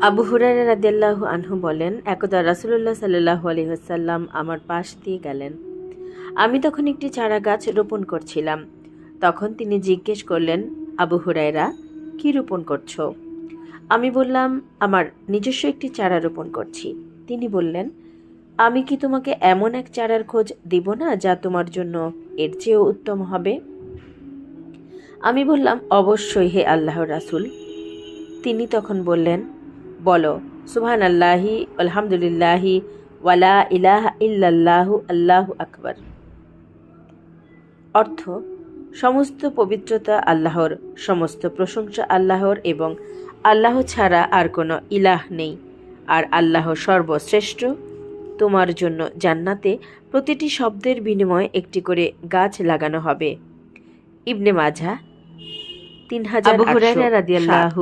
আবু হুরায়রা রাদিয়াল্লাহু আনহু বলেন, একদা রাসূলুল্লাহ সাল্লাল্লাহু আলাইহি ওয়াসাল্লাম আমার পাশ দিয়ে গেলেন। আমি তখন একটি চারা গাছ রোপণ করছিলাম। তখন তিনি জিজ্ঞেস করলেন, আবু হুরায়রা, কি রোপণ করছো? আমি বললাম, আমার নিজস্ব একটি চারা রোপণ করছি। তিনি বললেন, আমি কি তোমাকে এমন এক চারার খোঁজ দিব না যা তোমার জন্য এর চেয়েও উত্তম হবে? আমি বললাম, অবশ্যই হে আল্লাহর রাসূল। তিনি তখন বললেন, বলো সুবহানাল্লাহি আলহামদুলিল্লাহি ওয়ালা ইলাহা ইল্লাল্লাহু আল্লাহু আকবার। অর্থ, সমস্ত পবিত্রতা আল্লাহর, সমস্ত প্রশংসা আল্লাহর এবং আল্লাহ ছাড়া আর কোনো ইলাহ নেই, আর আল্লাহ সর্বশ্রেষ্ঠ। তোমার জন্য জান্নাতে প্রতিটি শব্দের বিনিময়ে একটি করে গাছ লাগানো হবে। ইবনে মাজাহ 3860।